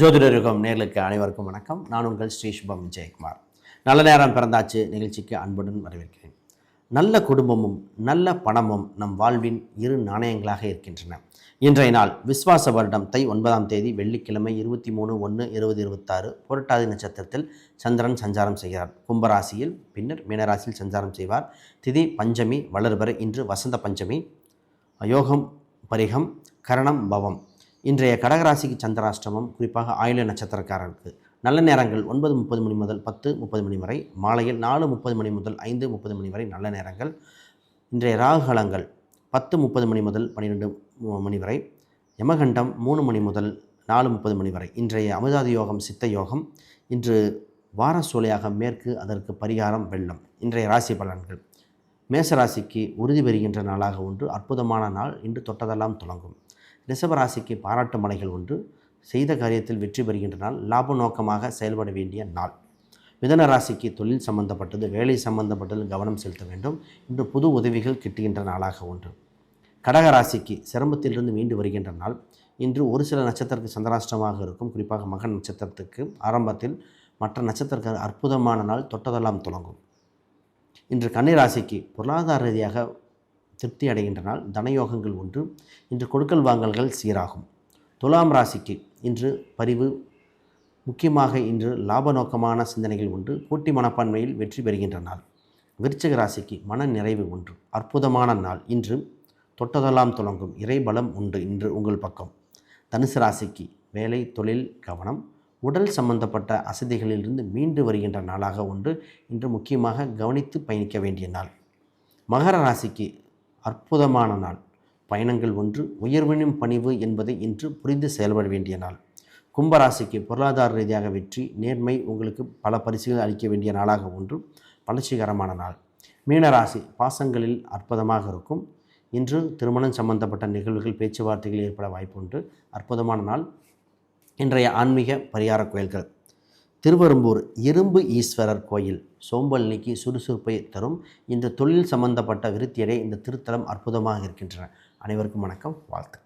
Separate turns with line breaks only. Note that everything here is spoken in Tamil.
ஜோதிடர் யுகம் நேர்களுக்கு அனைவருக்கும் வணக்கம். நான் உங்கள் ஸ்ரீ சுபம் விஜயகுமார். நல்ல நேரம் பிறந்தாச்சு நிகழ்ச்சிக்கு அன்புடன் வரவேற்கிறேன். நல்ல குடும்பமும் நல்ல பணமும் நம் வாழ்வின் இரு நாணயங்களாக இருக்கின்றன. இன்றைய நாள் விஸ்வாச வருடம் தை 9ஆம் தேதி வெள்ளிக்கிழமை 23/1/2026 புரட்டாதி நட்சத்திரத்தில் சந்திரன் சஞ்சாரம் செய்கிறார். கும்பராசியில் பின்னர் மீனராசியில் சஞ்சாரம் செய்வார். திதி பஞ்சமி வளர்வரை. இன்று வசந்த பஞ்சமி, யோகம் பரிகம், கரணம் பவம். இன்றைய கடகராசிக்கு சந்திராஷ்டமம், குறிப்பாக ஆயில நட்சத்திரக்காரர்களுக்கு நல்ல நேரங்கள் 9:30 மணி முதல் 10:30 மணி வரை, மாலையில் 4:30 மணி முதல் 5:30 மணி வரை நல்ல நேரங்கள். இன்றைய ராகுகாலங்கள் 10:30 மணி முதல் 12 மணி வரை, யமகண்டம் 3 மணி முதல் 4:30 மணி வரை. இன்றைய அமிர்தாதி யோகம் சித்த யோகம். இன்று வார சூலையாக மேற்கு, அதற்கு பரிகாரம் வெள்ளம். இன்றைய ராசி பலன்கள்: மேசராசிக்கு உறுதி பெறுகின்ற நாளாக ஒன்று, அற்புதமான நாள். இன்று தொட்டதெல்லாம் தொடங்கும். ரிஷபராசிக்கு பாராட்டு மலைகள் ஒன்று, செய்த காரியத்தில் வெற்றி பெறுகின்ற நாள், லாப நோக்கமாக செயல்பட வேண்டிய நாள். மிதன ராசிக்கு தொழில் சம்பந்தப்பட்டது, வேலை சம்பந்தப்பட்டது கவனம் செலுத்த வேண்டும். இன்று புது உதவிகள் கிட்டுகின்ற நாளாக ஒன்று. கடகராசிக்கு சிரமத்திலிருந்து மீண்டு வருகின்ற நாள். இன்று ஒரு சில நட்சத்திரத்துக்கு சந்திராஷ்டமாக இருக்கும், குறிப்பாக மகன் நட்சத்திரத்துக்கு ஆரம்பத்தில். மற்ற நட்சத்திரத்துக்கு அற்புதமான நாள், தொட்டதெல்லாம் தொடங்கும். இன்று கன்னிராசிக்கு பொருளாதார ரீதியாக திருப்தி அடைகின்ற நாள், தனயோகங்கள் ஒன்று. இன்று கொடுக்கல் வாங்கல்கள் சீராகும். துலாம் ராசிக்கு இன்று பரிவு, முக்கியமாக இன்று லாப நோக்கமான சிந்தனைகள் ஒன்று. போட்டி மனப்பான்மையில் வெற்றி பெறுகின்ற நாள். விருச்சிக ராசிக்கு மன நிறைவு ஒன்று, அற்புதமான நாள். இன்று தொட்டதெல்லாம் தொடங்கும், இறைபலம் உண்டு இன்று உங்கள் பக்கம். தனுசு ராசிக்கு வேலை தொழில் கவனம், உடல் சம்பந்தப்பட்ட அசதிகளிலிருந்து மீண்டு வருகின்ற நாளாக ஒன்று. இன்று முக்கியமாக கவனித்து பயணிக்க வேண்டிய நாள். மகர ராசிக்கு அற்புதமான நாள், பயணங்கள் ஒன்று. உயர்வினும் பணிவு என்பதை இன்று புரிந்து செயல்பட வேண்டிய நாள். கும்பராசிக்கு பொருளாதார ரீதியாக வெற்றி, நேர்மை உங்களுக்கு பல பரிசுகள் அளிக்க வேண்டிய நாளாக ஒன்று, வளர்ச்சிகரமான நாள். மீனராசி பாசங்களில் அற்புதமாக இருக்கும். இன்று திருமணம் சம்பந்தப்பட்ட நிகழ்வுகள் பேச்சுவார்த்தைகள் ஏற்பட வாய்ப்பு உண்டு, அற்புதமான நாள். இன்றைய ஆன்மீக பரிகார கோயில்கள்: திருவெரும்பூர் இரும்பு ஈஸ்வரர் கோயில் சோம்பல் நீக்கி சுறுசுறுப்பை தரும். இந்த தொழில் சம்பந்தப்பட்ட விருத்தியடைய இந்த திருத்தலம் அற்புதமாக இருக்கின்றன. அனைவருக்கும் வணக்கம், வாழ்த்துக்கள்.